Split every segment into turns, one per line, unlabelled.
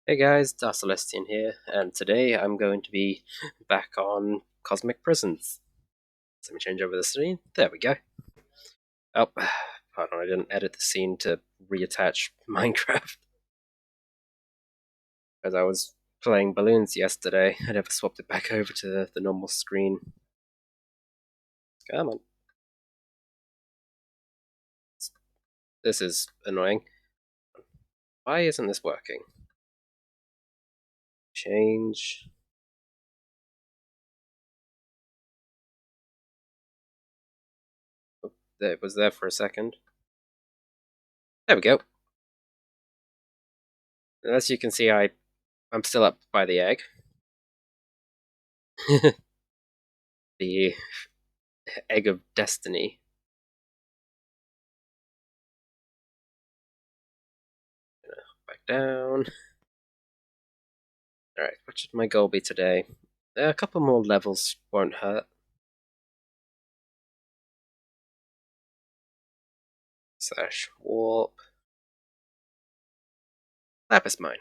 Hey guys, Celestian here, and today I'm going to be back on Cosmic Prisons. Let me change over the scene. There we go. Oh, pardon, I didn't edit the scene to reattach Minecraft. As I was playing balloons yesterday, I never swapped it back over to the normal screen. Come on. This is annoying. Why isn't this working? Change. Oh, there, it was there for a second. There we go. And as you can see, I'm still up by the egg. The egg of destiny. Back down. Alright, what should my goal be today? A couple more levels won't hurt. Slash warp. Lapis mine.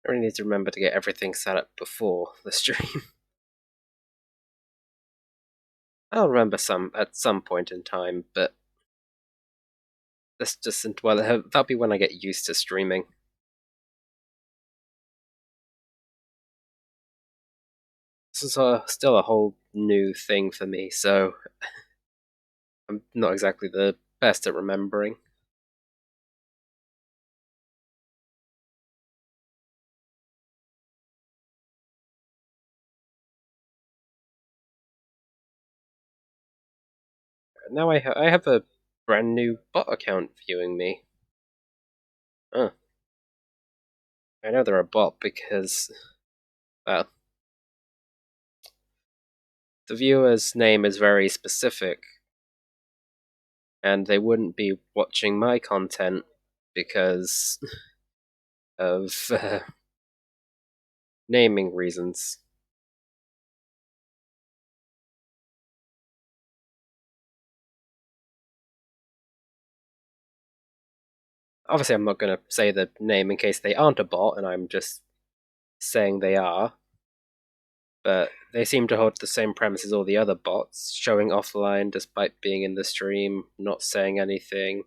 I really need to remember to get everything set up before the stream. I'll remember at some point in time, but that'll be when I get used to streaming. This is still a whole new thing for me, so I'm not exactly the best at remembering. Now I have a brand new bot account viewing me. Huh. I know they're a bot because, well, the viewer's name is very specific, and they wouldn't be watching my content because of naming reasons. Obviously, I'm not going to say the name in case they aren't a bot, and I'm just saying they are. But they seem to hold the same premise as all the other bots, showing offline despite being in the stream, not saying anything.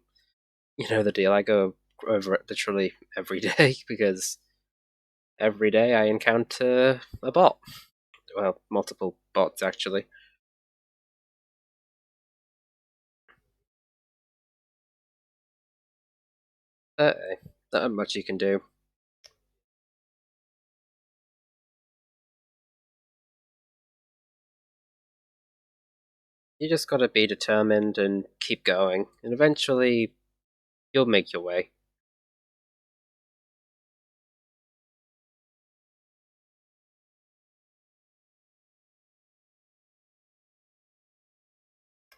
You know the deal. I go over it literally every day because every day I encounter a bot. Well, multiple bots actually. Uh, not much you can do. You just gotta be determined and keep going, and eventually you'll make your way.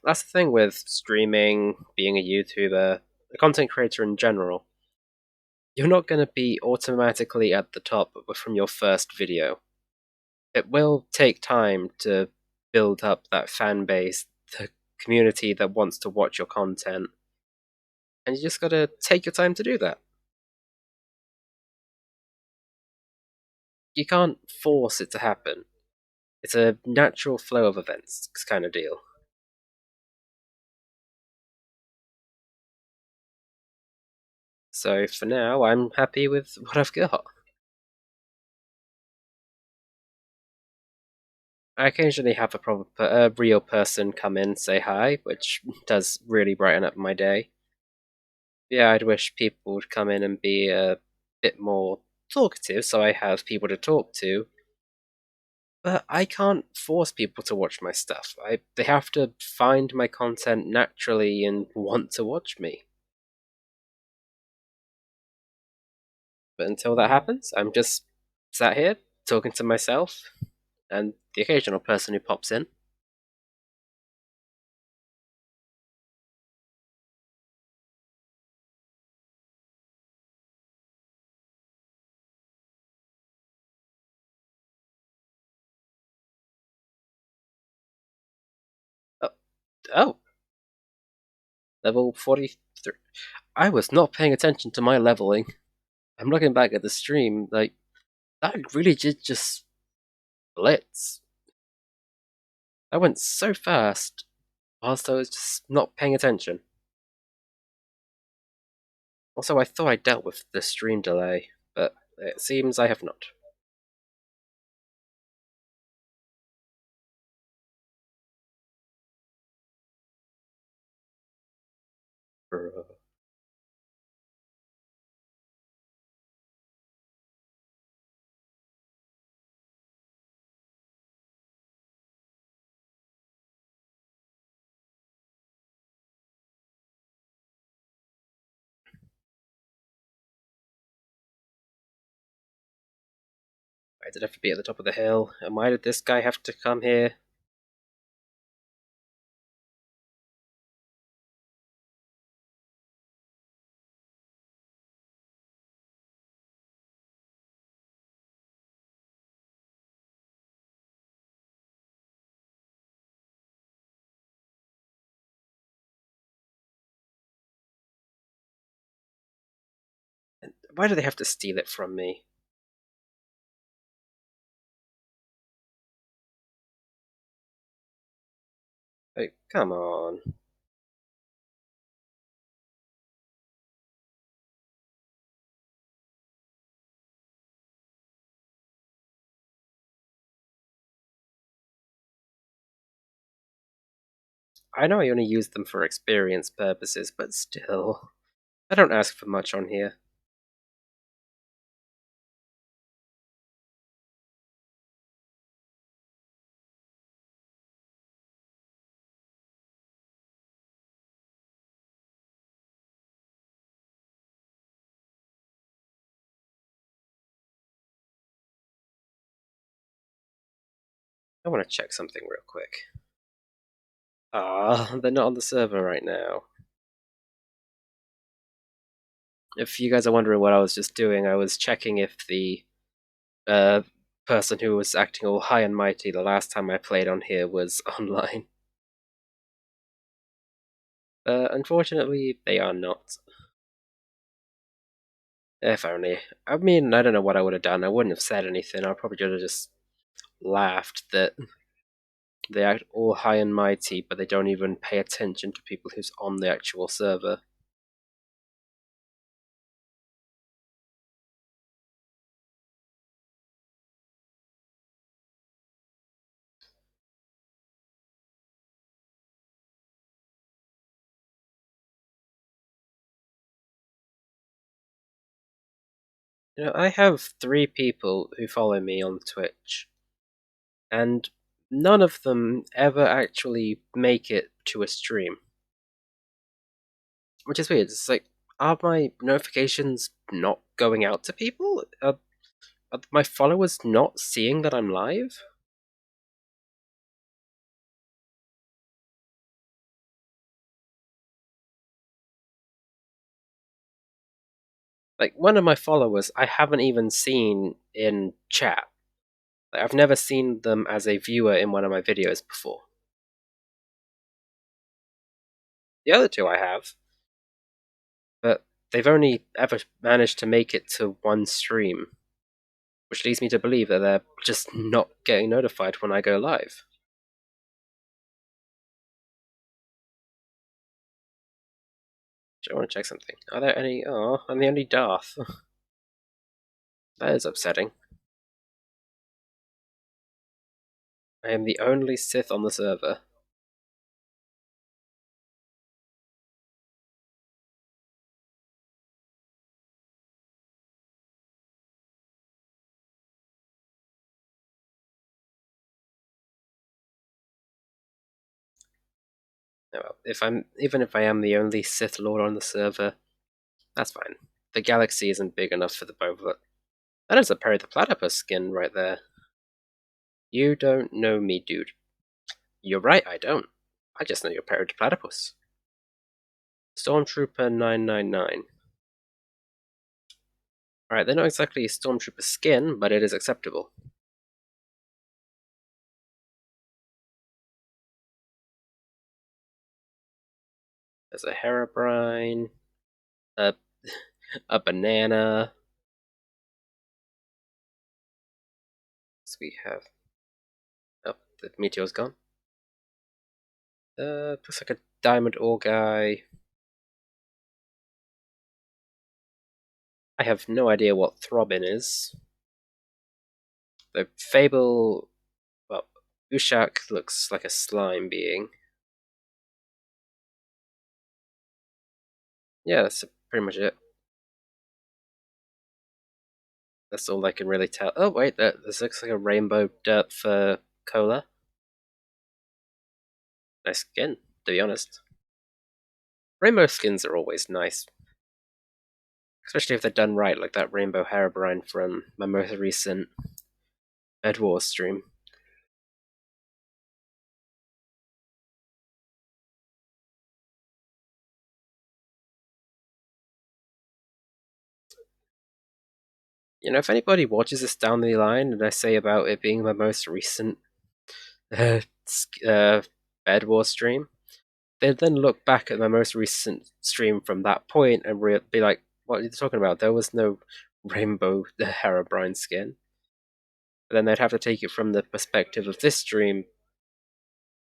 That's the thing with streaming, being a YouTuber, a content creator in general. You're not going to be automatically at the top from your first video. It will take time to build up that fan base, the community that wants to watch your content, and you just gotta take your time to do that. You can't force it to happen. It's a natural flow of events kind of deal. So for now, I'm happy with what I've got. I occasionally have a real person come in say hi, which does really brighten up my day. Yeah, I'd wish people would come in and be a bit more talkative so I have people to talk to. But I can't force people to watch my stuff. They have to find my content naturally and want to watch me. But until that happens, I'm just sat here talking to myself and the occasional person who pops in. Oh, level 43. I was not paying attention to my leveling. I'm looking back at the stream, like, that really did just blitz. That went so fast, whilst I was just not paying attention. Also, I thought I dealt with the stream delay, but it seems I have not. Why did it have to be at the top of the hill? And why did this guy have to come here? And why do they have to steal it from me? Like, come on. I know I only use them for experience purposes, but still. I don't ask for much on here. I want to check something real quick. Ah, they're not on the server right now. If you guys are wondering what I was just doing, I was checking if the uh, person who was acting all high and mighty the last time I played on here was online. Unfortunately, they are not. If only. I mean, I don't know what I would have done. I wouldn't have said anything. I probably should have just laughed that they act all high and mighty, but they don't even pay attention to people who's on the actual server. You know, I have 3 people who follow me on Twitch, and none of them ever actually make it to a stream. Which is weird. It's like, are my notifications not going out to people? Are my followers not seeing that I'm live? Like, one of my followers I haven't even seen in chat. Like, I've never seen them as a viewer in one of my videos before. The other 2 I have, but they've only ever managed to make it to one stream, which leads me to believe that they're just not getting notified when I go live. I want to check something. Are there any? Oh, I'm the only Darth. That is upsetting. I am the only Sith on the server. Oh, well, even if I am the only Sith Lord on the server, that's fine. The galaxy isn't big enough for the both of it. That is a Perry the Platypus skin right there. You don't know me, dude. You're right, I don't. I just know you're Perry the Platypus. Stormtrooper 999. Alright, they're not exactly Stormtrooper skin, but it is acceptable. There's a Herobrine, a, a banana. So we have. Oh, the meteor's gone. Looks like a diamond ore guy. I have no idea what Throbbing is. The Fable. Well, Ushak looks like a slime being. Yeah, that's pretty much it. That's all I can really tell. Oh, wait, this looks like a rainbow dirt for cola. Nice skin, to be honest. Rainbow skins are always nice, especially if they're done right, like that rainbow Herobrine from my most recent Bed Wars stream. You know, if anybody watches this down the line and I say about it being my most recent uh, uh, Bed Wars stream, they'd then look back at my most recent stream from that point and be like, "What are you talking about? There was no rainbow Herobrine skin." But then they'd have to take it from the perspective of this stream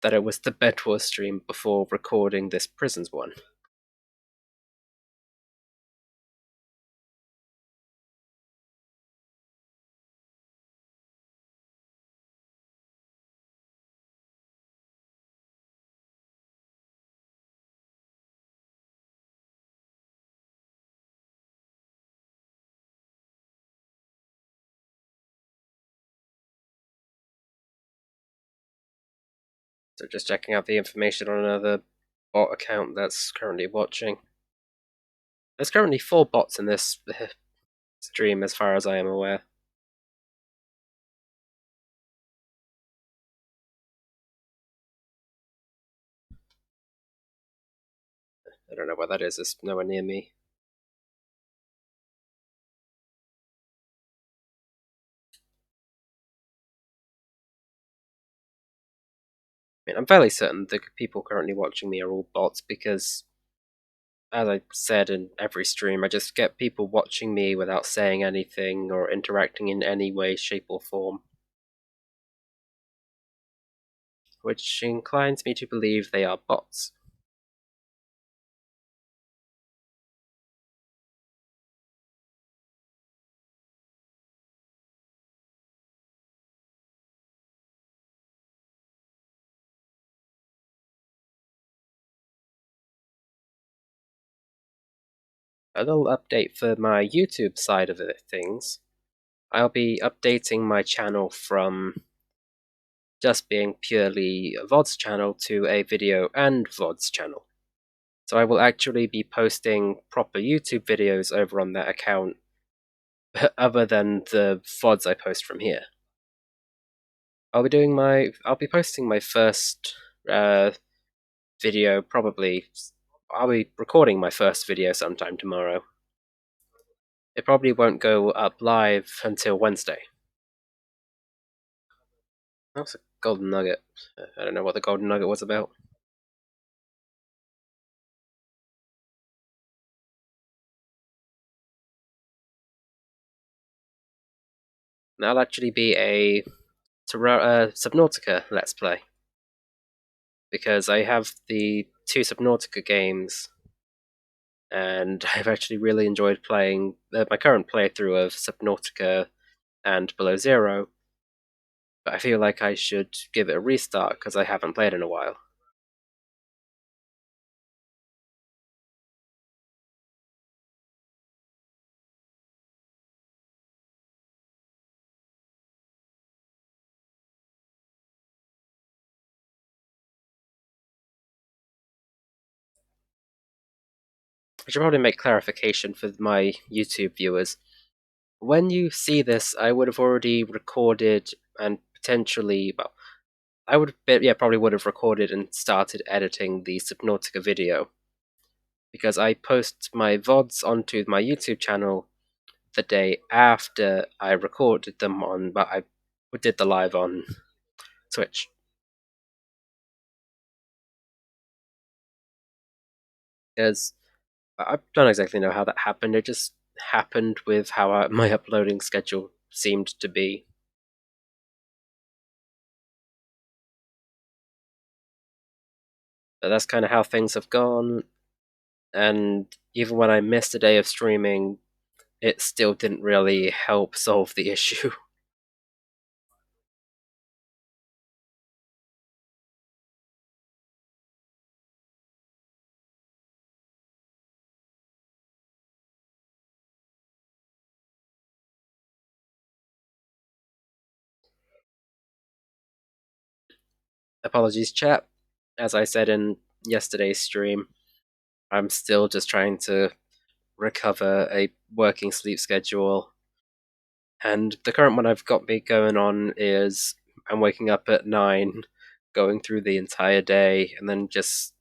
that it was the Bed Wars stream before recording this Prisons one. So just checking out the information on another bot account that's currently watching. There's currently 4 bots in this stream, as far as I am aware. I don't know what that is. It's nowhere near me. I mean, I'm fairly certain the people currently watching me are all bots because, as I said in every stream, I just get people watching me without saying anything or interacting in any way, shape, or form, which inclines me to believe they are bots. A little update for my YouTube side of things. I'll be updating my channel from just being purely a VODs channel to a video and VODs channel. So I will actually be posting proper YouTube videos over on that account, other than the VODs I post from here. I'll be posting my first video probably. I'll be recording my first video sometime tomorrow. It probably won't go up live until Wednesday. That's a golden nugget. I don't know what the golden nugget was about. That'll actually be a Subnautica Let's Play, because I have the 2 Subnautica games, and I've actually really enjoyed playing my current playthrough of Subnautica and Below Zero, but I feel like I should give it a restart because I haven't played in a while. I should probably make clarification for my YouTube viewers. When you see this, I would have already recorded and potentially, well, probably would have recorded and started editing the Subnautica video, because I post my VODs onto my YouTube channel the day after I recorded them but I did the live on Twitch. Because I don't exactly know how that happened. It just happened with how my uploading schedule seemed to be. But that's kind of how things have gone. And even when I missed a day of streaming, it still didn't really help solve the issue. Apologies, chat. As I said in yesterday's stream, I'm still just trying to recover a working sleep schedule. And the current one I've got me going on is I'm waking up at 9, going through the entire day, and then just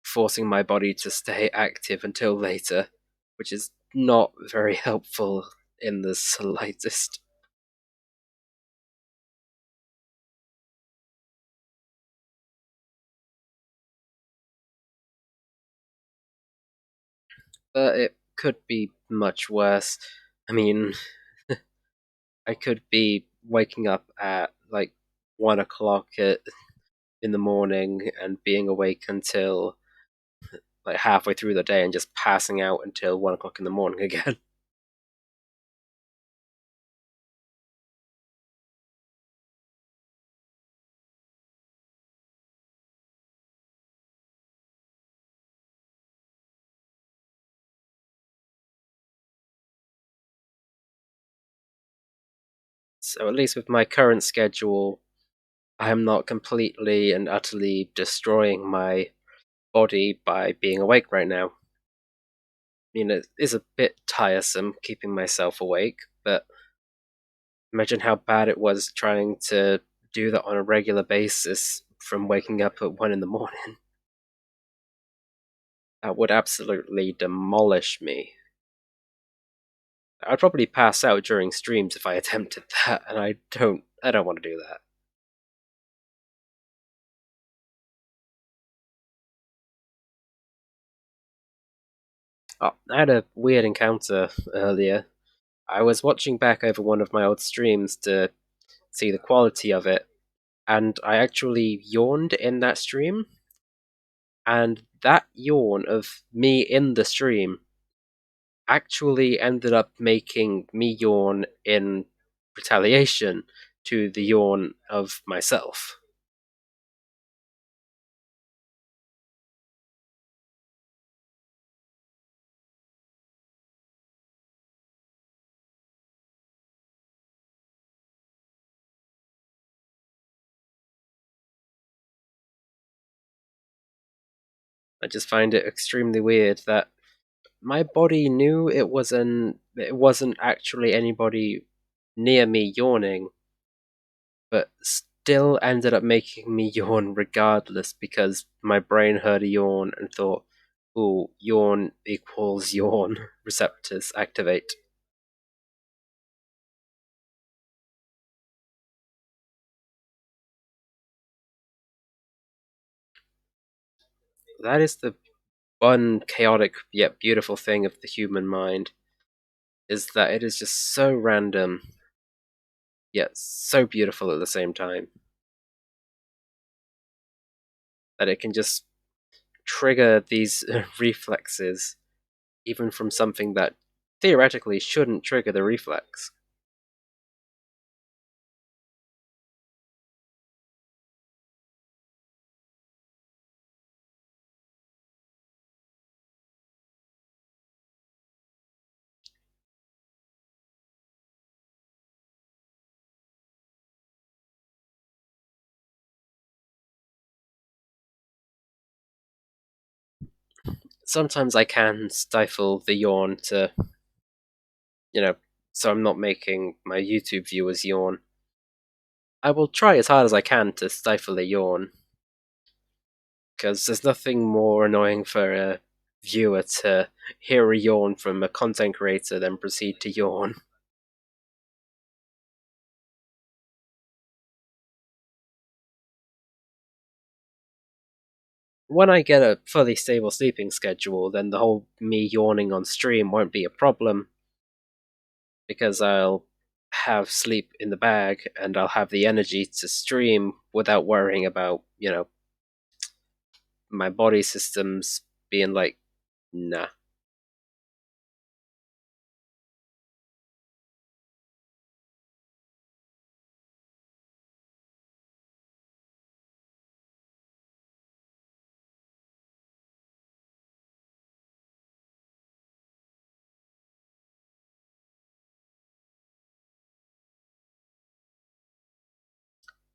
forcing my body to stay active until later, which is not very helpful in the slightest. But it could be much worse. I mean, I could be waking up at like 1 o'clock in the morning and being awake until like halfway through the day and just passing out until 1 o'clock in the morning again. So at least with my current schedule, I am not completely and utterly destroying my body by being awake right now. I mean, it is a bit tiresome keeping myself awake, but imagine how bad it was trying to do that on a regular basis from waking up at 1 in the morning. That would absolutely demolish me. I'd probably pass out during streams if I attempted that, and I don't want to do that. Oh, I had a weird encounter earlier. I was watching back over one of my old streams to see the quality of it, and I actually yawned in that stream, and that yawn of me in the stream actually ended up making me yawn in retaliation to the yawn of myself. I just find it extremely weird that my body knew it wasn't actually anybody near me yawning, but still ended up making me yawn regardless because my brain heard a yawn and thought, "Ooh, yawn equals yawn. Receptors activate." That is the one chaotic yet beautiful thing of the human mind, is that it is just so random yet so beautiful at the same time that it can just trigger these reflexes even from something that theoretically shouldn't trigger the reflex. Sometimes I can stifle the yawn to, you know, so I'm not making my YouTube viewers yawn. I will try as hard as I can to stifle a yawn, because there's nothing more annoying for a viewer to hear a yawn from a content creator then proceed to yawn. when I get a fully stable sleeping schedule, then the whole me yawning on stream won't be a problem because I'll have sleep in the bag and I'll have the energy to stream without worrying about, my body systems being like, nah.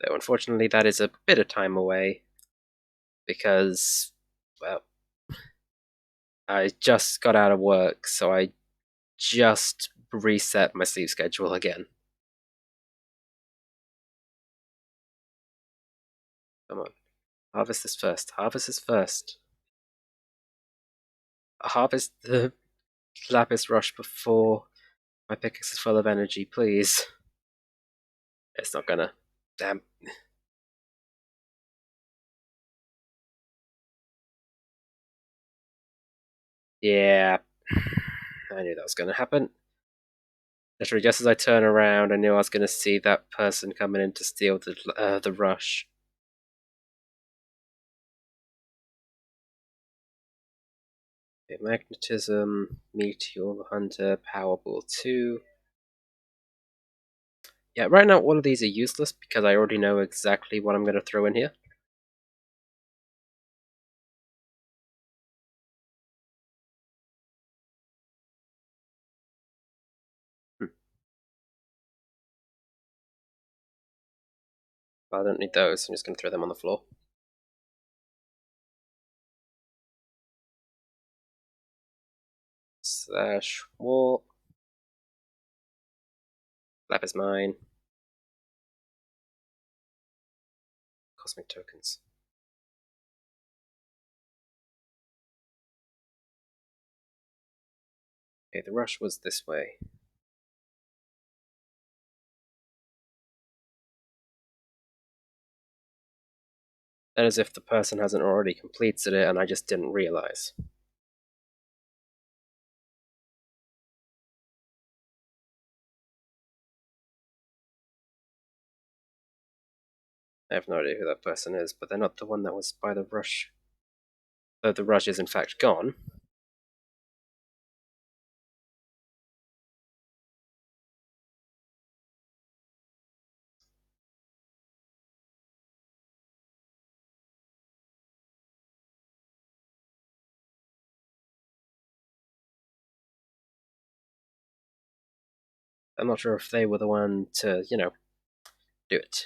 Though unfortunately, that is a bit of time away because, well, I just got out of work, so I just reset my sleep schedule again. Come on. Harvest is first. Harvest is first. Harvest the lapis rush before my pickaxe is full of energy, please. It's not gonna. Damn. Yeah. I knew that was gonna happen. Literally, just as I turn around, I knew I was gonna see that person coming in to steal the rush. Okay, magnetism, meteor hunter, powerball 2. Yeah, right now all of these are useless because I already know exactly what I'm gonna throw in here. Hmm. Well, I don't need those. I'm just gonna throw them on the floor. Slash wall. Lapis mine. Cosmic tokens. Okay, the rush was this way. That is if the person hasn't already completed it and I just didn't realize. I have no idea who that person is, but they're not the one that was by the rush. Though the rush is in fact gone. I'm not sure if they were the one to, do it.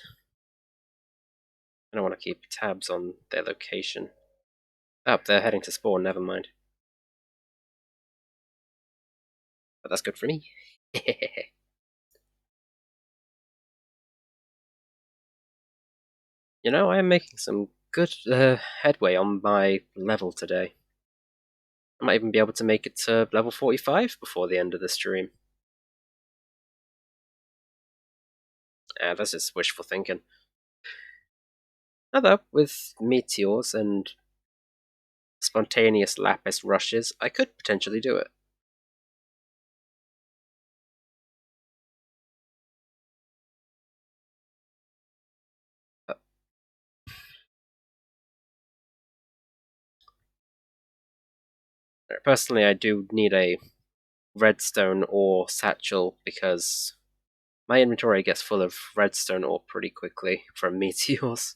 I don't want to keep tabs on their location. Oh, they're heading to spawn, never mind. But that's good for me. I am making some good headway on my level today. I might even be able to make it to level 45 before the end of the stream. That's just wishful thinking. Although, with meteors and spontaneous lapis rushes, I could potentially do it. But personally, I do need a redstone ore satchel because my inventory gets full of redstone ore pretty quickly from meteors.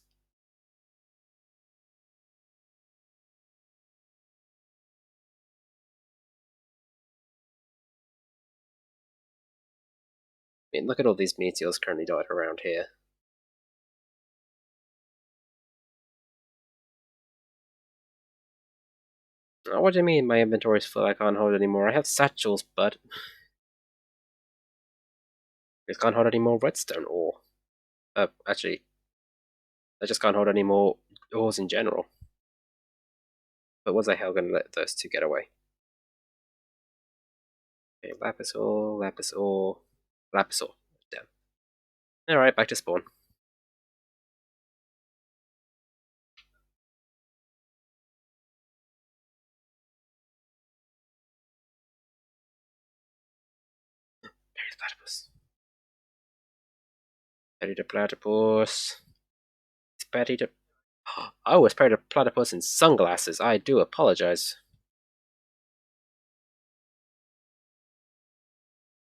I mean, look at all these meteors currently dotted around here. Oh, what do you mean my inventory's full? I can't hold any more. I have satchels, but I can't hold any more redstone ore. Actually, I just can't hold any more ores in general. But was the hell gonna let those two get away? Okay, lapis ore, lapis ore, lapis ore. Damn. Alright, back to spawn. Platypus. Platypus. It's Platypus. Oh, it's Platypus in sunglasses. I do apologize.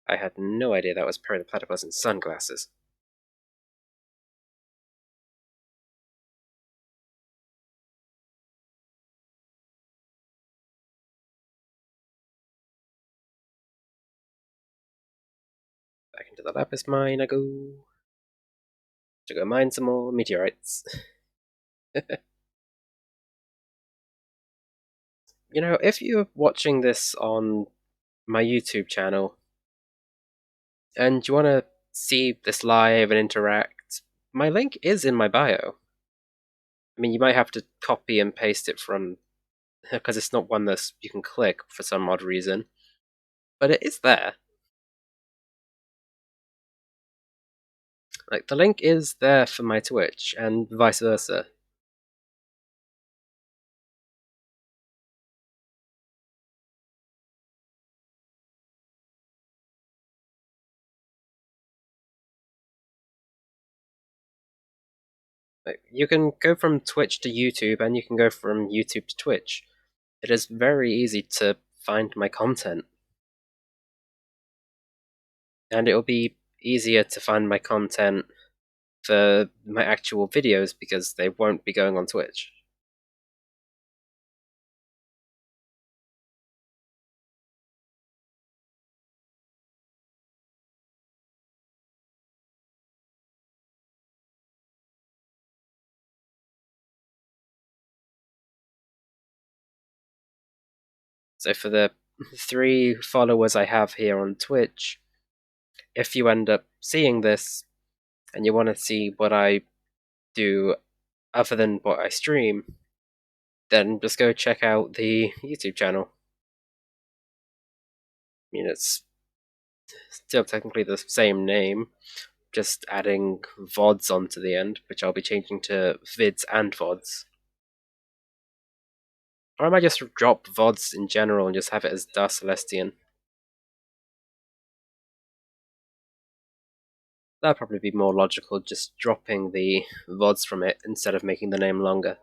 I had no idea that was Platypus in sunglasses. Back into the lapis mine I go. To go mine some more meteorites. You know, if you're watching this on my YouTube channel and you want to see this live and interact, my link is in my bio. I mean, you might have to copy and paste it from because it's not one that you can click for some odd reason, but it is there. Like the link is there for my Twitch and vice versa. Like, you can go from Twitch to YouTube, and you can go from YouTube to Twitch. It is very easy to find my content, and it will be easier to find my content for my actual videos because they won't be going on Twitch. So for the 3 followers I have here on Twitch, if you end up seeing this and you want to see what I do other than what I stream, then just go check out the YouTube channel. I mean, it's still technically the same name, just adding VODs onto the end, which I'll be changing to vids and VODs. Or I might just drop VODs in general and just have it as Da Celestian. That'd probably be more logical, just dropping the VODs from it instead of making the name longer.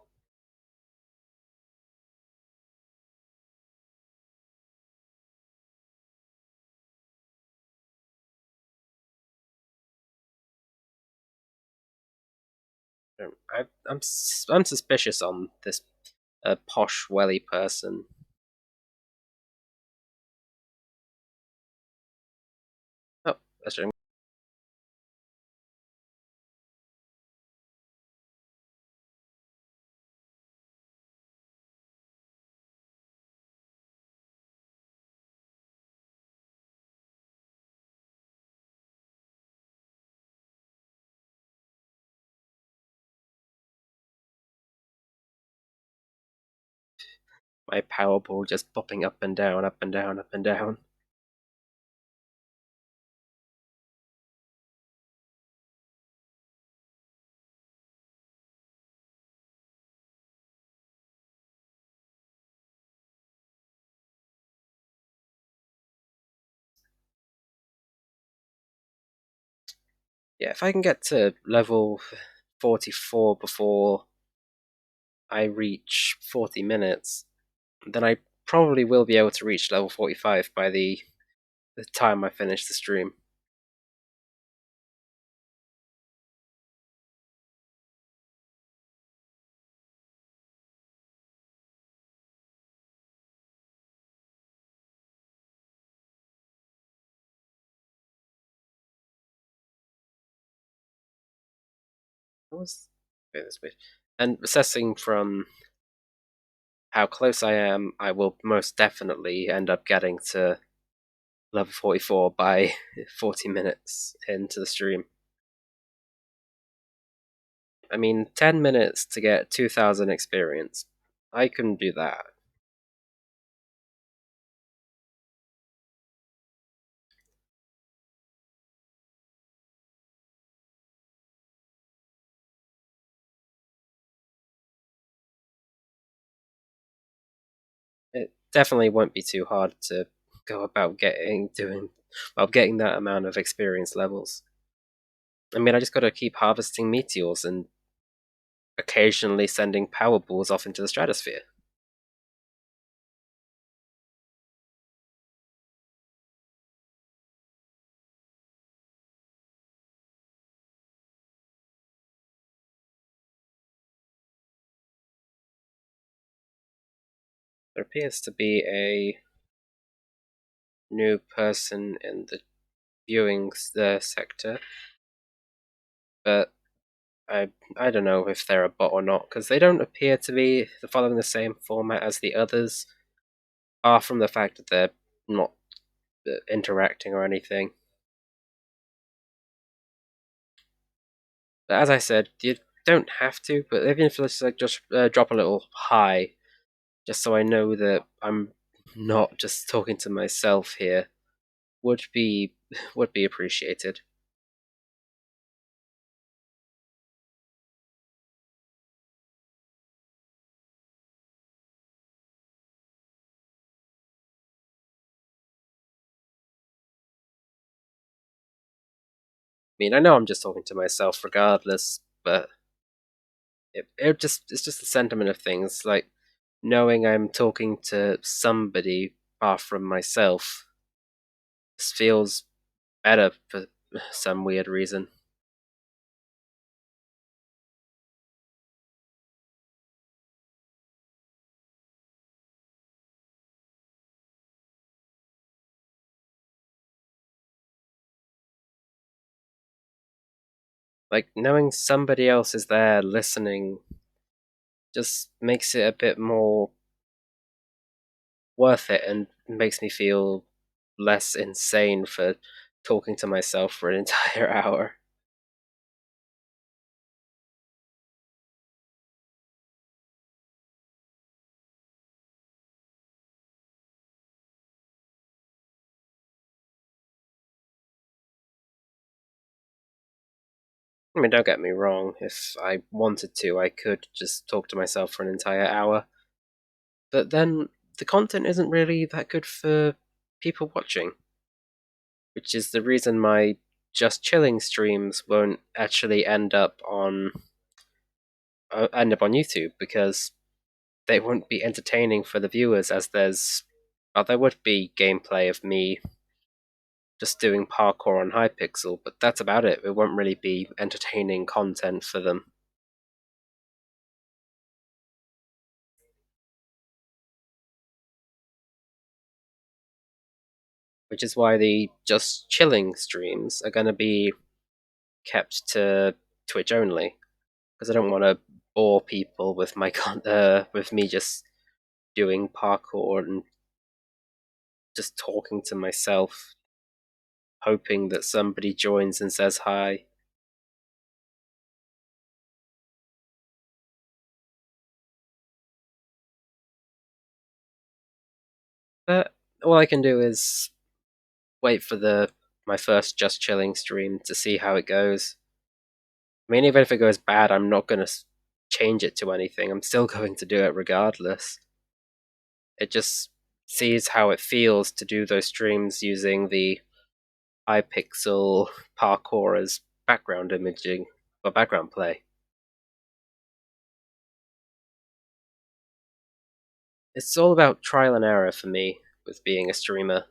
I'm suspicious on this posh welly person. Oh, that's true. My Powerball just popping up and down, up and down, up and down. Yeah, if I can get to level 44 before I reach 40 minutes, then I probably will be able to reach level 45 by the time I finish the stream. What was this bit? And assessing from how close I am, I will most definitely end up getting to level 44 by 40 minutes into the stream. I mean, 10 minutes to get 2,000 experience. I can do that. It definitely won't be too hard to go about doing well, getting that amount of experience levels. I mean, I just gotta keep harvesting meteors and occasionally sending power balls off into the stratosphere. There appears to be a new person in the viewing sector, but I don't know if they're a bot or not because they don't appear to be following the same format as the others, apart from the fact that they're not interacting or anything. But as I said, you don't have to, but even if it's like just drop a little hi, just so I know that I'm not just talking to myself here, would be would be appreciated. I mean, I know I'm just talking to myself regardless, but it's just the sentiment of things, like knowing I'm talking to somebody apart from myself. This feels better for some weird reason. Like knowing somebody else is there listening just makes it a bit more worth it and makes me feel less insane for talking to myself for an entire hour. I mean, don't get me wrong, if I wanted to, I could just talk to myself for an entire hour, but then the content isn't really that good for people watching, which is the reason my just chilling streams won't actually end up on YouTube because they won't be entertaining for the viewers as well, there would be gameplay of me just doing parkour on Hypixel, but that's about it. It won't really be entertaining content for them. Which is why the just chilling streams are going to be kept to Twitch only, because I don't want to bore people with with me just doing parkour and just talking to myself, hoping that somebody joins and says hi. But all I can do is wait for the my first just chilling stream to see how it goes. I mean, even if it goes bad, I'm not going to change it to anything. I'm still going to do it regardless. It just sees how it feels to do those streams using the iPixel parkour as background imaging or background play. It's all about trial and error for me with being a streamer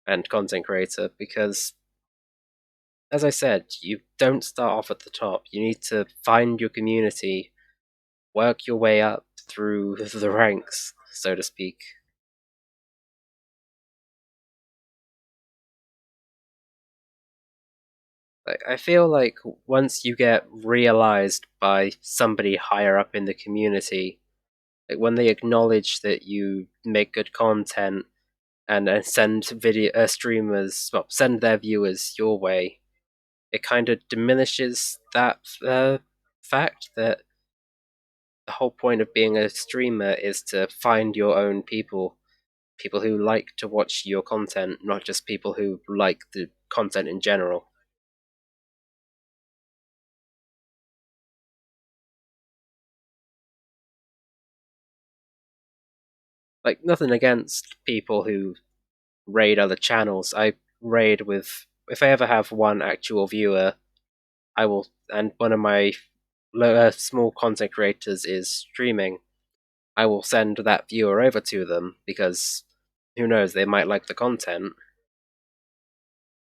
and content creator because, as I said, you don't start off at the top. You need to find your community, work your way up through the ranks, so to speak. Like, I feel like once you get realized by somebody higher up in the community, like when they acknowledge that you make good content and send video streamers, well, send their viewers your way, it kind of diminishes that fact that the whole point of being a streamer is to find your own people, people who like to watch your content, not just people who like the content in general. Like nothing against people who raid other channels. I raid with, if I ever have one actual viewer, I will, and one of my small content creators is streaming, I will send that viewer over to them because who knows, they might like the content.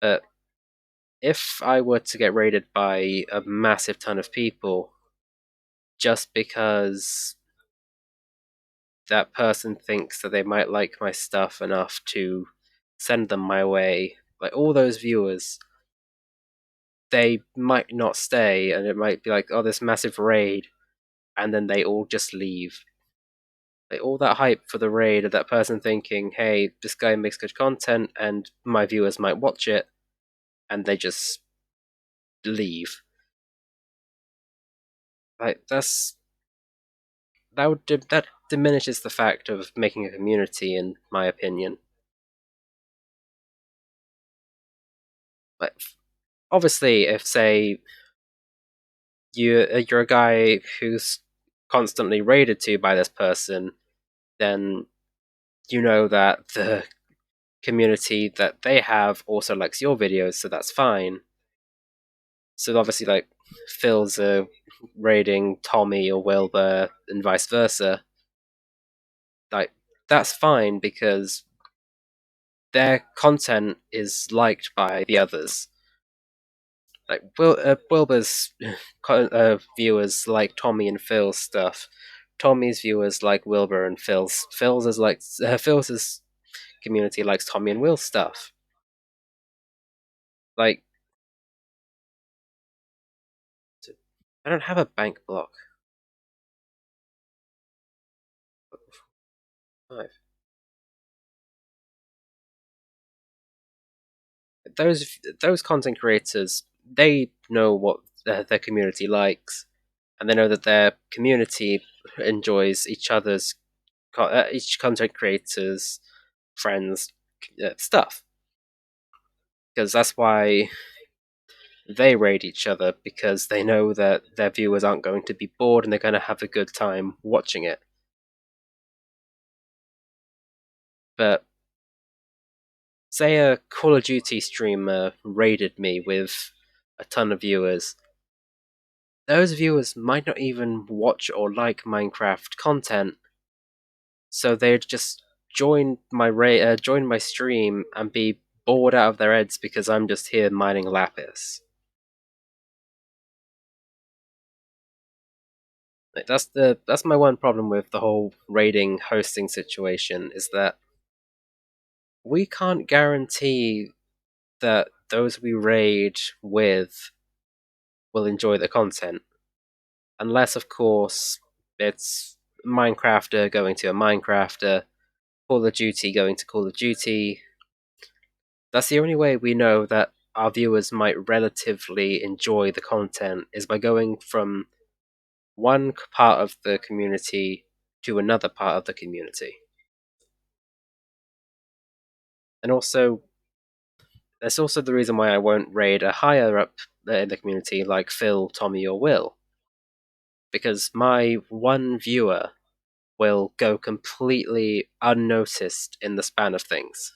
But if I were to get raided by a massive ton of people just because that person thinks that they might like my stuff enough to send them my way, like all those viewers, they might not stay, and it might be like, oh, this massive raid, and then they all just leave. Like all that hype for the raid of that person thinking, hey, this guy makes good content, and my viewers might watch it, and they just leave. Like that diminishes the fact of making a community, in my opinion. Like obviously, if say you're a guy who's constantly raided to by this person, then you know that the community that they have also likes your videos, so that's fine. So obviously, like Phil's raiding Tommy or Wilbur and vice versa. Like that's fine because their content is liked by the others. Like Wilbur's viewers like Tommy and Phil's stuff. Tommy's viewers like Wilbur and Phil's. Phil's community likes Tommy and Will's stuff. Like I don't have a bank block. Five. Those content creators, they know what their community likes, and they know that their community enjoys each content creator's friends stuff, because that's why they raid each other, because they know that their viewers aren't going to be bored and they're going to have a good time watching it. But say a Call of Duty streamer raided me with a ton of viewers, those viewers might not even watch or like Minecraft content, so they'd just join my stream and be bored out of their heads because I'm just here mining lapis. Like, that's my one problem with the whole raiding hosting situation, is that we can't guarantee that those we raid with will enjoy the content, unless of course it's Minecrafter going to a Minecrafter, Call of Duty going to Call of Duty. That's the only way we know that our viewers might relatively enjoy the content, is by going from one part of the community to another part of the community. And also, that's also the reason why I won't raid a higher up in the community like Phil, Tommy, or Will, because my one viewer will go completely unnoticed in the span of things.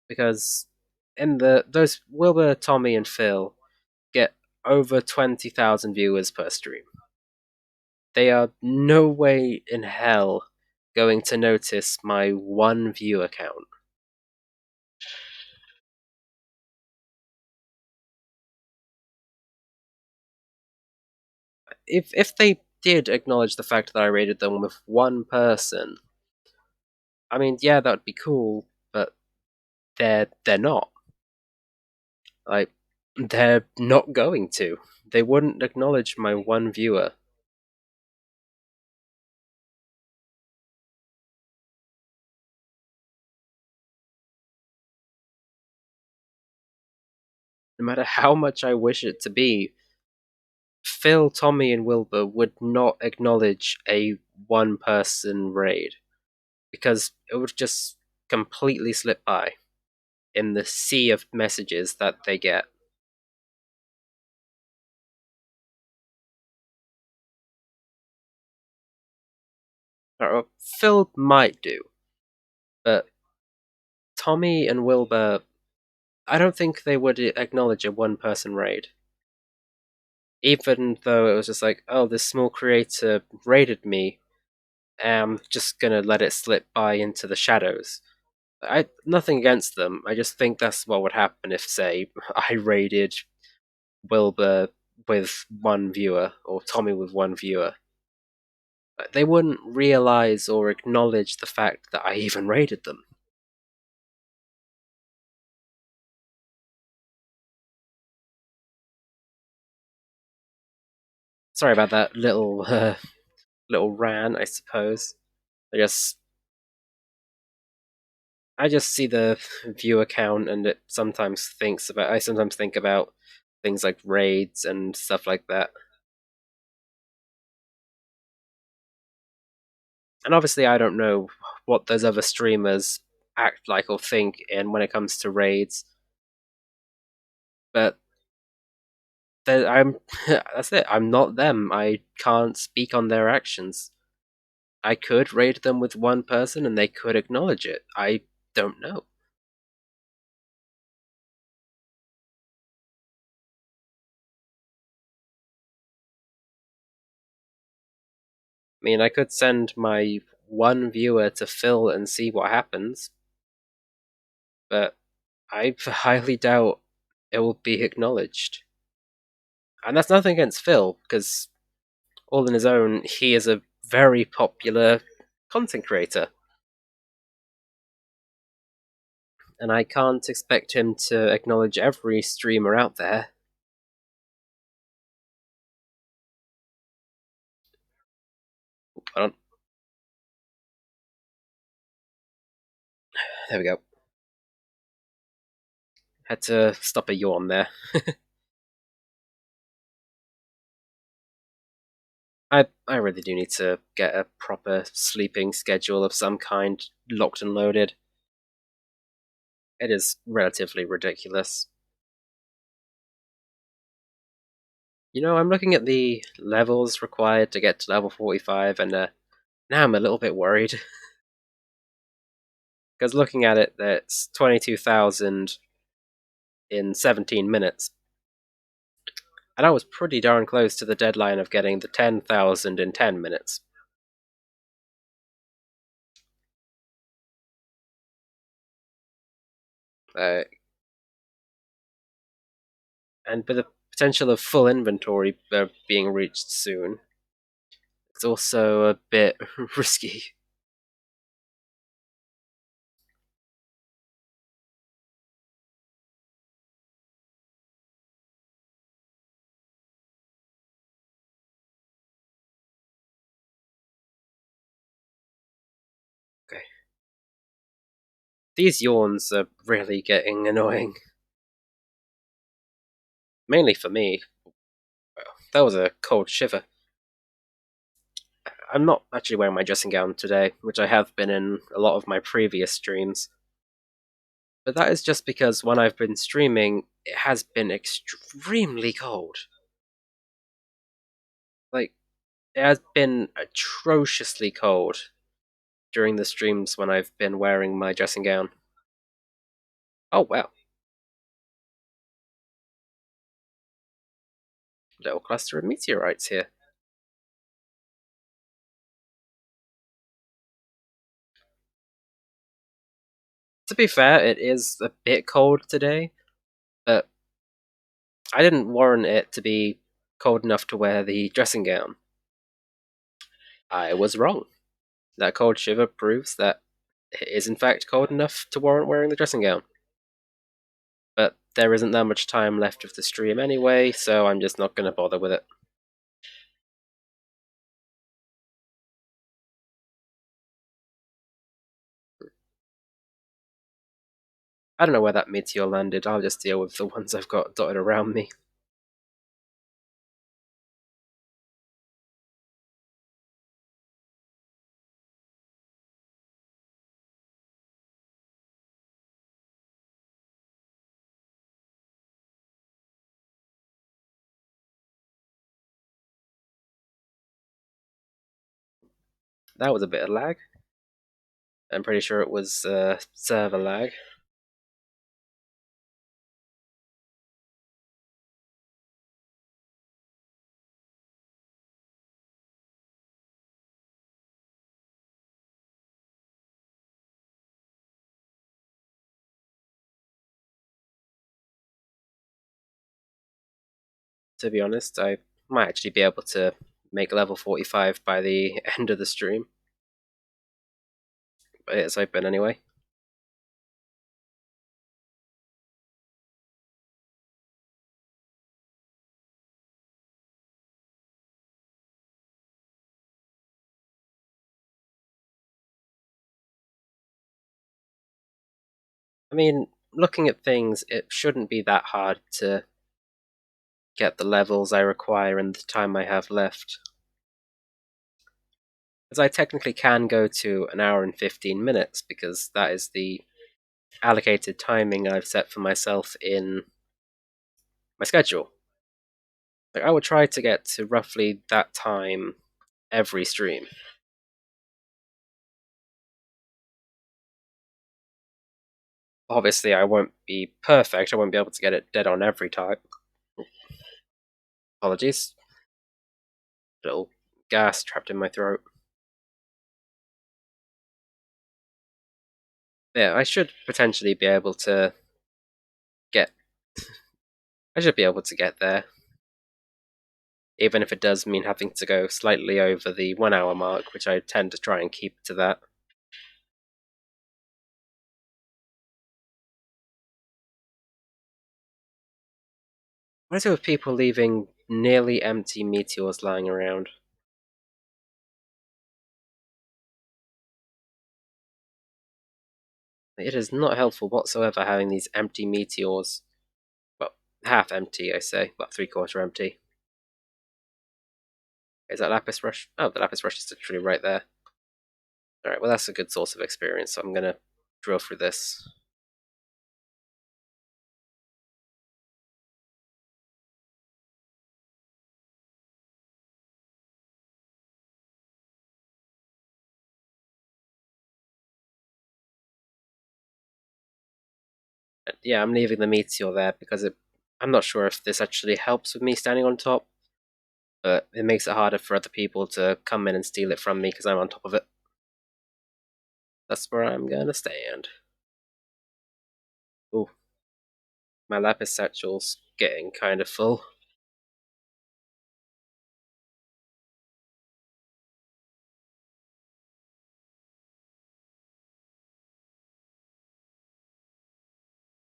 Because in those Wilbur, Tommy, and Phil get over 20,000 viewers per stream. They are no way in hell going to notice my one view account. If they did acknowledge the fact that I rated them with one person, I mean, yeah, that would be cool, but they're not. Like, they're not going to. They wouldn't acknowledge my one viewer. No matter how much I wish it to be, Phil, Tommy, and Wilbur would not acknowledge a one person raid, because it would just completely slip by in the sea of messages that they get. Phil might do, But Tommy and Wilbur, I don't think they would acknowledge a one-person raid. Even though it was just like, oh, this small creator raided me, I'm just gonna let it slip by into the shadows. I nothing against them. I just think that's what would happen if, say, I raided Wilbur with one viewer or Tommy with one viewer. They wouldn't realize or acknowledge the fact that I even raided them. Sorry about that little little rant, I suppose. I just I just see the viewer count, and it sometimes thinks about. I sometimes think about things like raids and stuff like that. And obviously, I don't know what those other streamers act like or think in when it comes to raids, but I'm that's it. I'm not them. I can't speak on their actions. I could raid them with one person, and they could acknowledge it. I don't know. I mean, I could send my one viewer to Phil and see what happens, but I highly doubt it will be acknowledged. And that's nothing against Phil, because all in his own, he is a very popular content creator, and I can't expect him to acknowledge every streamer out there. Hold on, there we go. Had to stop a yawn there. I really do need to get a proper sleeping schedule of some kind locked and loaded. It is relatively ridiculous. I'm looking at the levels required to get to level 45, and now I'm a little bit worried. Because looking at it, that's 22,000 in 17 minutes. And I was pretty darn close to the deadline of getting the 10,000 in 10 minutes. Uh, and with the potential of full inventory being reached soon, it's also a bit risky. Okay. These yawns are really getting annoying. Mainly for me. That was a cold shiver. I'm not actually wearing my dressing gown today, which I have been in a lot of my previous streams. But that is just because when I've been streaming, it has been extremely cold. Like, it has been atrociously cold during the streams when I've been wearing my dressing gown. Oh, wow. Little cluster of meteorites here. To be fair, it is a bit cold today, but I didn't warrant it to be cold enough to wear the dressing gown. I was wrong. That cold shiver proves that it is in fact cold enough to warrant wearing the dressing gown. But there isn't that much time left of the stream anyway, so I'm just not going to bother with it. I don't know where that meteor landed, I'll just deal with the ones I've got dotted around me. That was a bit of lag. I'm pretty sure it was server lag. To be honest, I might actually be able to make level 45 by the end of the stream. But it's open anyway. I mean, looking at things, it shouldn't be that hard to get the levels I require in the time I have left. As I technically can go to an hour and 15 minutes, because that is the allocated timing I've set for myself in my schedule. Like, I would try to get to roughly that time every stream. Obviously, I won't be perfect, I won't be able to get it dead on every time. Apologies. Little gas trapped in my throat. Yeah, I should potentially be able to get. I should be able to get there, even if it does mean having to go slightly over the 1 hour mark, which I tend to try and keep to that. What is it with people leaving nearly empty meteors lying around? It is not helpful whatsoever having these empty meteors. Well, half empty, I say. Well, three-quarter empty. Is that Lapis Rush? Oh, the Lapis Rush is literally right there. Alright, well that's a good source of experience, so I'm gonna drill through this. And yeah, I'm leaving the meteor there because I'm not sure if this actually helps with me standing on top, but it makes it harder for other people to come in and steal it from me because I'm on top of it. That's where I'm gonna stand. Ooh, my lapis satchel's getting kind of full.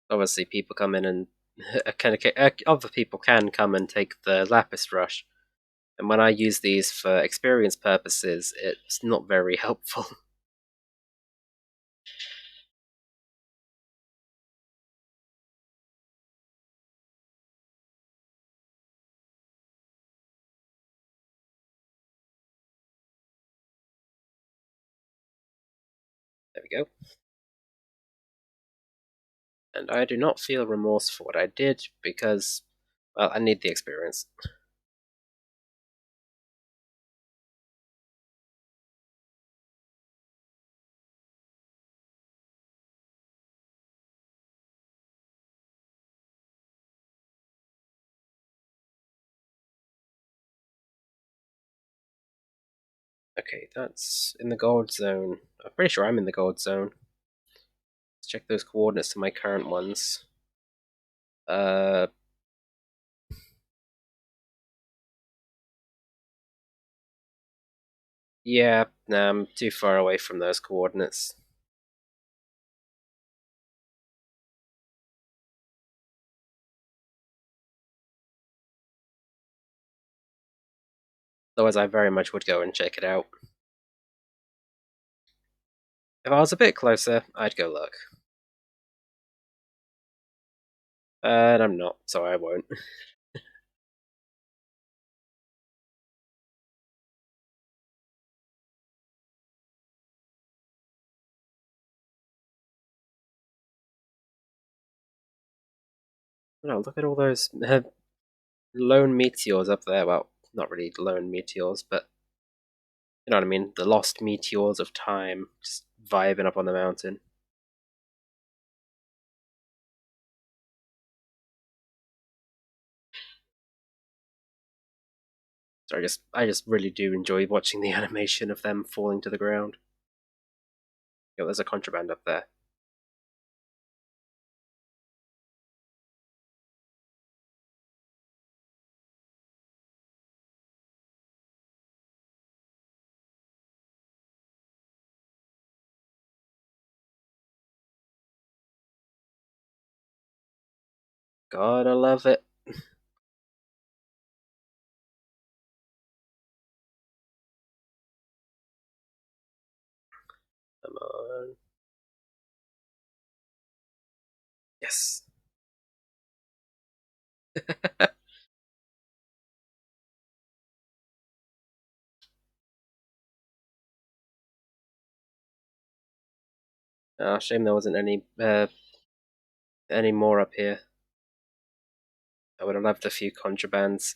Obviously, people come in and other people can come and take the lapis rush, and when I use these for experience purposes, it's not very helpful. There we go. And I do not feel remorse for what I did because, well, I need the experience. Okay, that's in the gold zone. I'm pretty sure I'm in the gold zone. Let's check those coordinates to my current ones. Uh, yeah, nah, I'm too far away from those coordinates. Otherwise, I very much would go and check it out. If I was a bit closer, I'd go look. But I'm not, so I won't. No, look at all those lone meteors up there. Well, not really lone meteors, but you know what I mean? The lost meteors of time just vibing up on the mountain. So I just really do enjoy watching the animation of them falling to the ground. Yo, there's a contraband up there. God, I love it. Come on. Yes. Oh, shame there wasn't any more up here. I would have loved a few contrabands.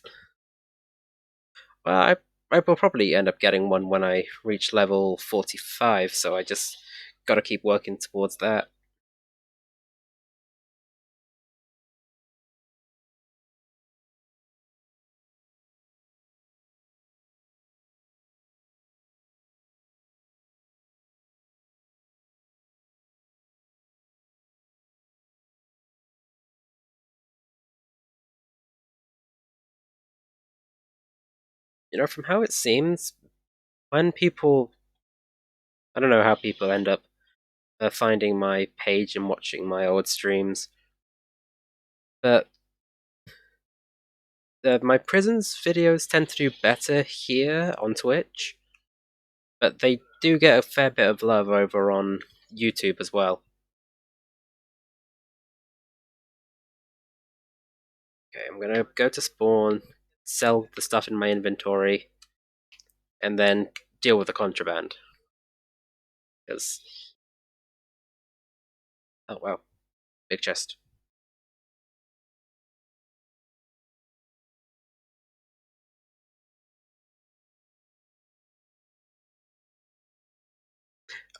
Well, I will probably end up getting one when I reach level 45, so I just gotta keep working towards that. You know, from how it seems, when people, I don't know how people end up finding my page and watching my old streams, but my prisons videos tend to do better here on Twitch, but they do get a fair bit of love over on YouTube as well. Okay, I'm gonna go to spawn, sell the stuff in my inventory, and then deal with the contraband. Because, oh wow, big chest.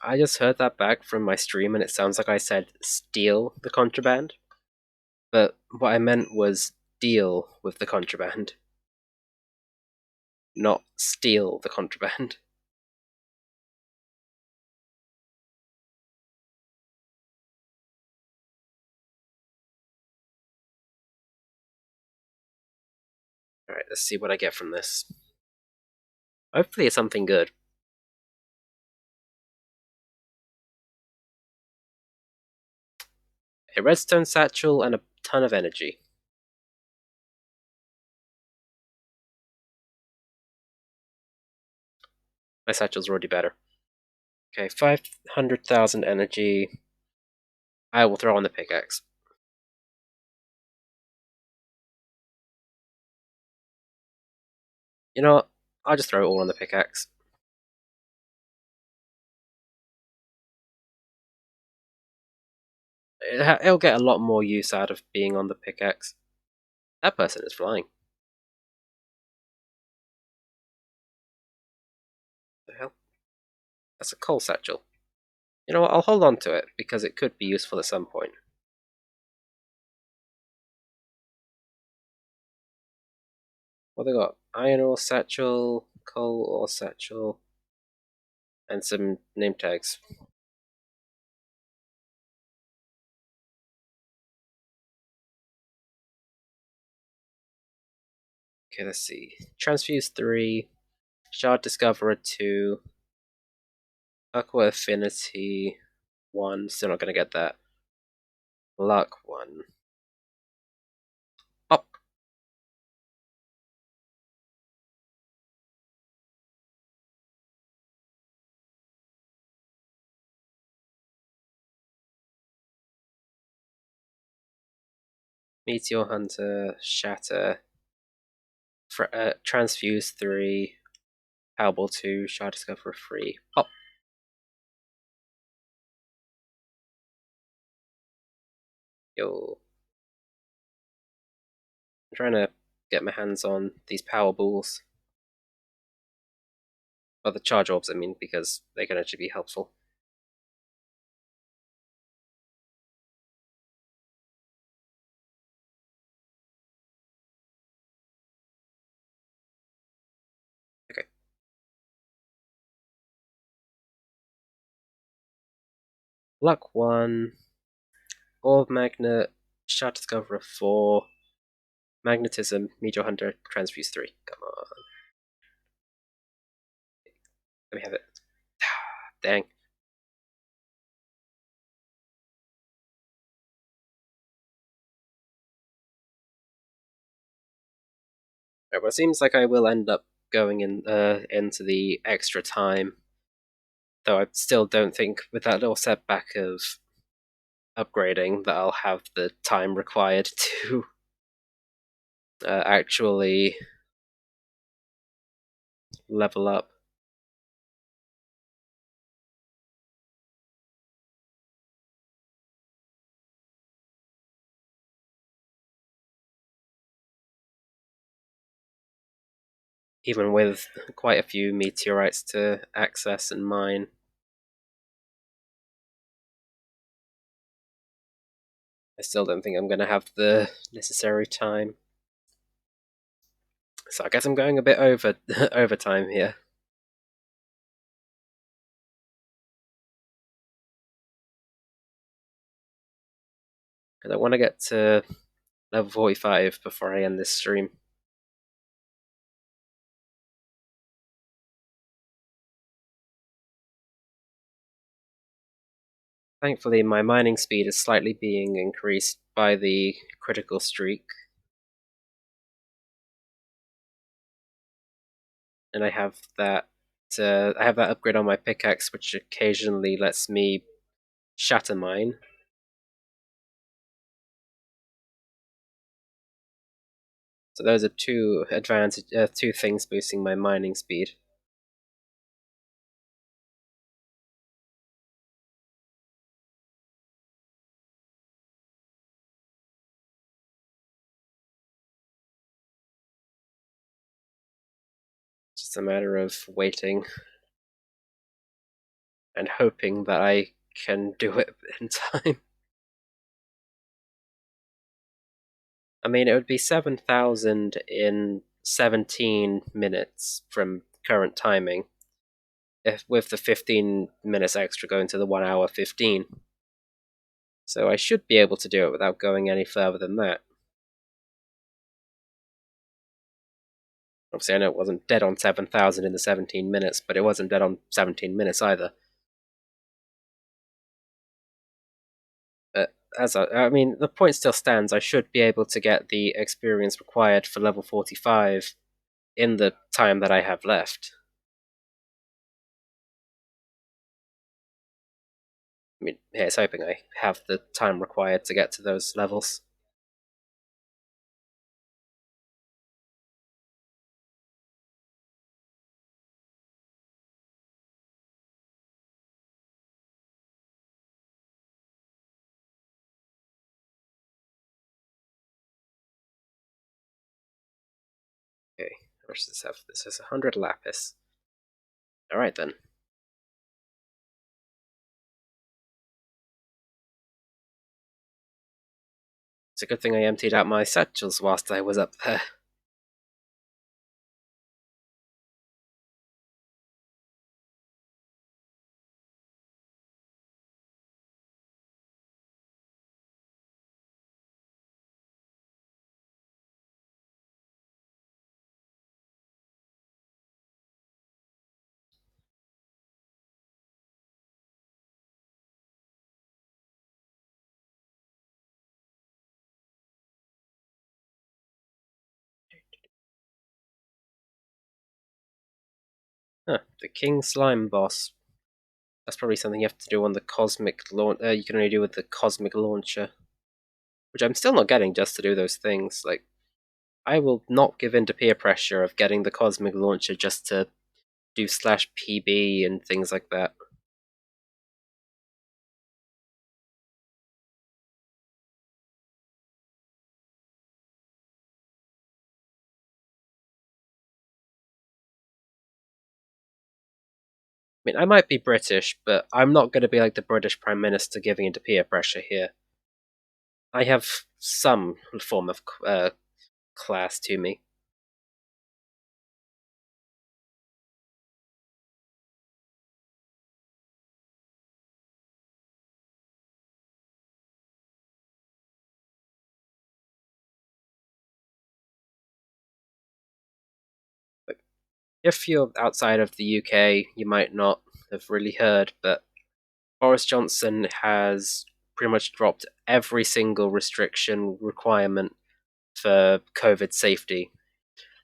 I just heard that back from my stream, and it sounds like I said steal the contraband, but what I meant was deal with the contraband, not steal the contraband. Alright, let's see what I get from this. Hopefully it's something good. A redstone satchel and a ton of energy. My satchel's already better. Okay, 500,000 energy. I will throw on the pickaxe. You know what? I'll just throw it all on the pickaxe. It'll get a lot more use out of being on the pickaxe. That person is flying. The hell? That's a coal satchel. You know what? I'll hold on to it because it could be useful at some point. What they got? Iron ore satchel, coal ore satchel, and some name tags. Okay, let's see. Transfuse 3, Shard Discoverer 2, Aqua Affinity 1. Still not gonna get that. Luck 1. Up! Meteor Hunter, Shatter, Transfuse 3, Powerball 2, Shard Discoverer 3. Up! Yo. I'm trying to get my hands on these Powerballs. Well, the charge orbs, I mean, because they can actually be helpful. Luck 1, Orb Magnet, Shard Discoverer 4, Magnetism, Meteor Hunter, Transfuse 3. Come on. Let me have it. Dang. Right, well, it seems like I will end up going into the extra time, though I still don't think, with that little setback of upgrading, that I'll have the time required to actually level up. Even with quite a few meteorites to access and mine. I still don't think I'm going to have the necessary time. So I guess I'm going a bit over overtime here. Because I want to get to level 45 before I end this stream. Thankfully, my mining speed is slightly being increased by the critical streak. And I have that upgrade on my pickaxe, which occasionally lets me shatter mine. So those are two things boosting my mining speed. It's just a matter of waiting and hoping that I can do it in time. I mean, it would be 7,000 in 17 minutes from current timing, if with the 15 minutes extra going to the 1 hour 15. So I should be able to do it without going any further than that. Obviously, I know it wasn't dead on 7,000 in the 17 minutes, but it wasn't dead on 17 minutes either. But I mean, the point still stands. I should be able to get the experience required for level 45 in the time that I have left. I mean, here's hoping I have the time required to get to those levels. Okay, how much does this have? This has 100 lapis. Alright then. It's a good thing I emptied out my satchels whilst I was up there. Huh, the King Slime boss. That's probably something you have to do on the cosmic launch. You can only do with the cosmic launcher, which I'm still not getting just to do those things. Like, I will not give in to peer pressure of getting the cosmic launcher just to do /PB and things like that. I mean, I might be British, but I'm not going to be like the British Prime Minister giving into peer pressure here. I have some form of class to me. If you're outside of the UK, you might not have really heard, but Boris Johnson has pretty much dropped every single restriction requirement for COVID safety,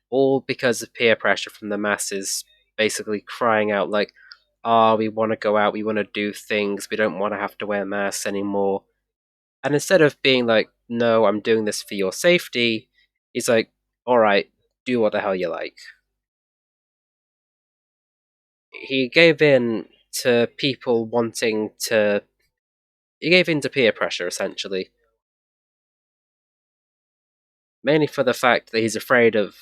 all because of peer pressure from the masses, basically crying out like, "Ah, we want to go out, we want to do things, we don't want to have to wear masks anymore." And instead of being like, "No, I'm doing this for your safety," he's like, "All right, do what the hell you like." He gave in to people wanting to. He gave in to peer pressure, essentially, mainly for the fact that he's afraid of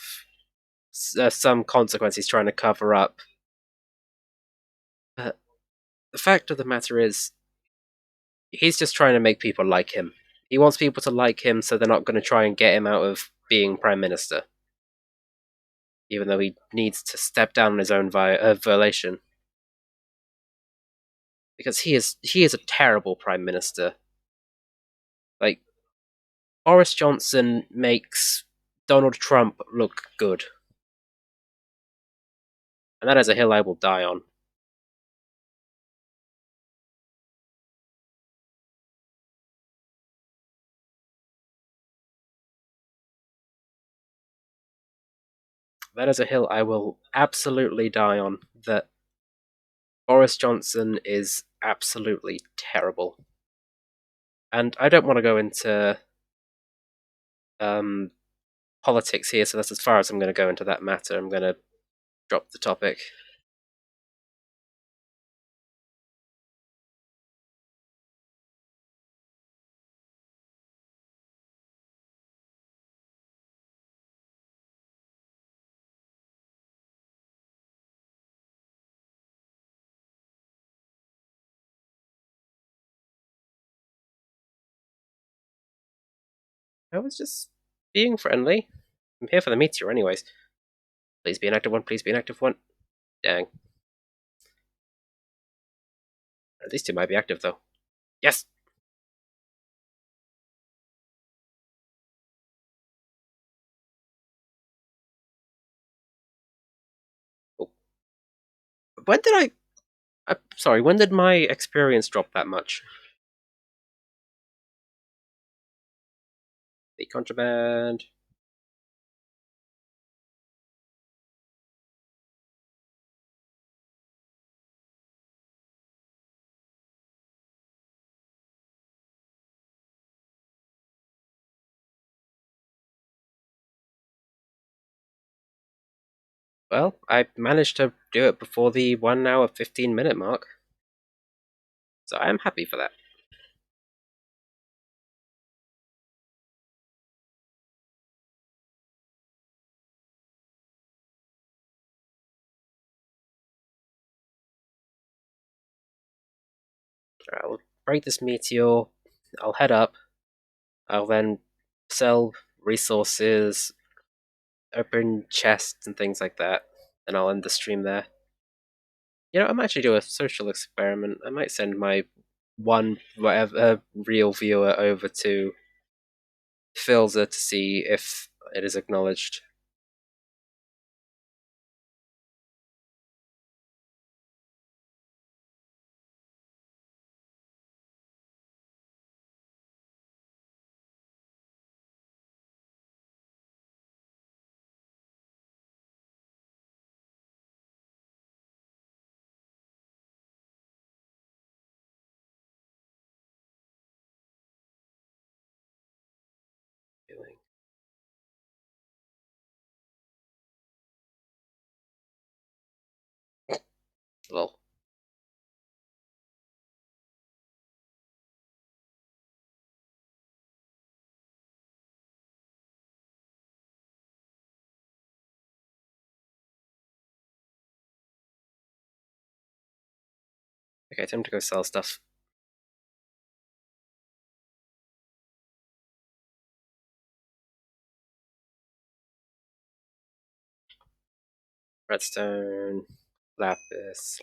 some consequence he's trying to cover up. But the fact of the matter is, he's just trying to make people like him. He wants people to like him, so they're not going to try and get him out of being prime minister, even though he needs to step down on his own violation. Because he is a terrible prime minister. Like, Boris Johnson makes Donald Trump look good, and that is a hill I will die on. That is a hill I will absolutely die on. That Boris Johnson is absolutely terrible. And I don't want to go into um, politics here, so that's as far as I'm going to go into that matter. I'm going to drop the topic. I was just being friendly. I'm here for the meteor, anyways. Please be an active one. Please be an active one. Dang. At least two might be active, though. Yes! Oh. When did I. Sorry, when did my experience drop that much? The contraband. Well, I managed to do it before the 1 hour 15-minute mark, so I am happy for that. I'll break this meteor, I'll head up, I'll then sell resources, open chests, and things like that, and I'll end the stream there. I might actually do a social experiment. I might send my one whatever real viewer over to Filza to see if it is acknowledged. Well, okay, time to go sell stuff. Redstone, lapis,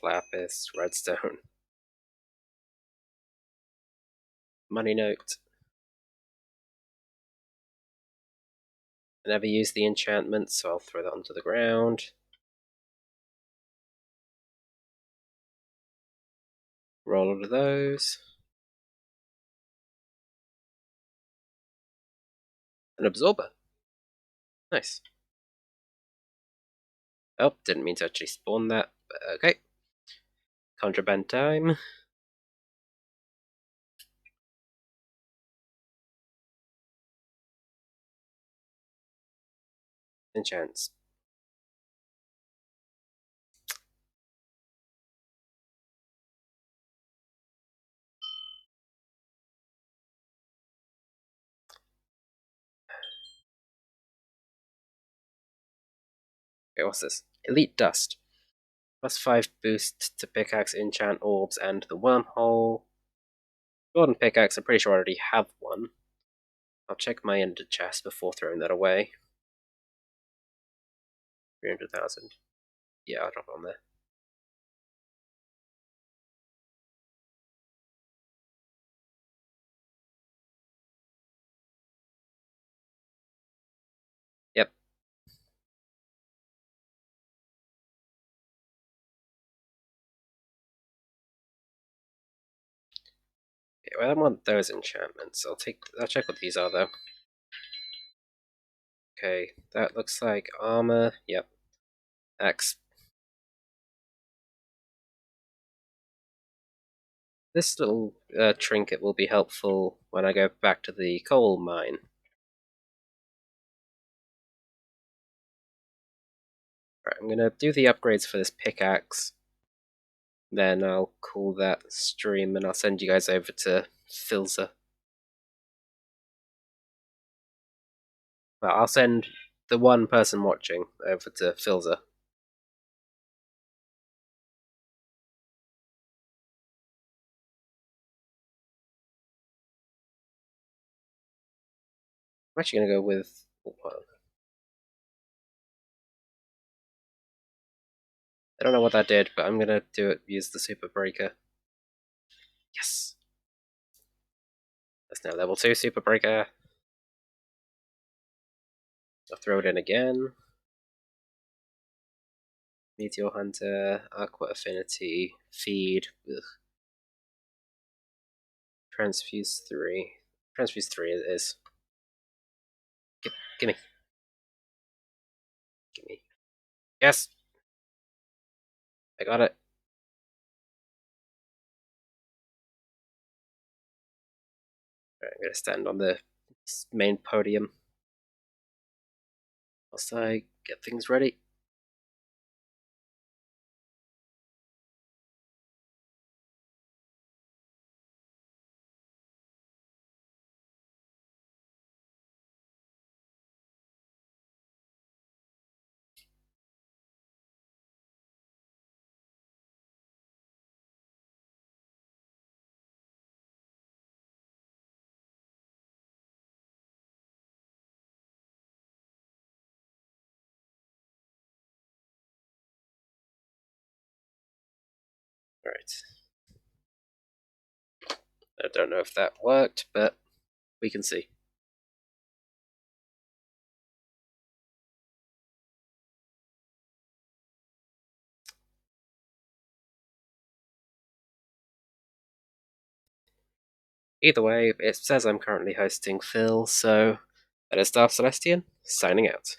redstone. Money note. I never used the enchantment, so I'll throw that onto the ground. Roll all of those. An absorber. Nice. Oh, didn't mean to actually spawn that, but okay. Contraband time. Enchants. Okay, what's this? Elite Dust. +5 boost to pickaxe, enchant orbs, and the wormhole. Golden pickaxe, I'm pretty sure I already have one. I'll check my ender chest before throwing that away. 300,000. Yeah, I'll drop it on there. Yep. Okay, well, I want those enchantments. I'll check what these are though. Okay, that looks like armor. Yep. Axe. This little trinket will be helpful when I go back to the coal mine. Right, I'm gonna do the upgrades for this pickaxe. Then I'll call that stream and I'll send you guys over to Filza. Well, I'll send the one person watching over to Filza. I'm actually gonna go with. Well, I don't know what that did, but I'm gonna use the super breaker. Yes! That's now level 2 super breaker. I'll throw it in again. Meteor Hunter, Aqua Affinity, Feed. Ugh. Transfuse 3. Transfuse 3 it is. Gimme. Gimme. Yes! I got it. Right, I'm gonna stand on the main podium whilst I get things ready. Alright. I don't know if that worked, but we can see. Either way, it says I'm currently hosting Phil, so that is Dark Celestian, signing out.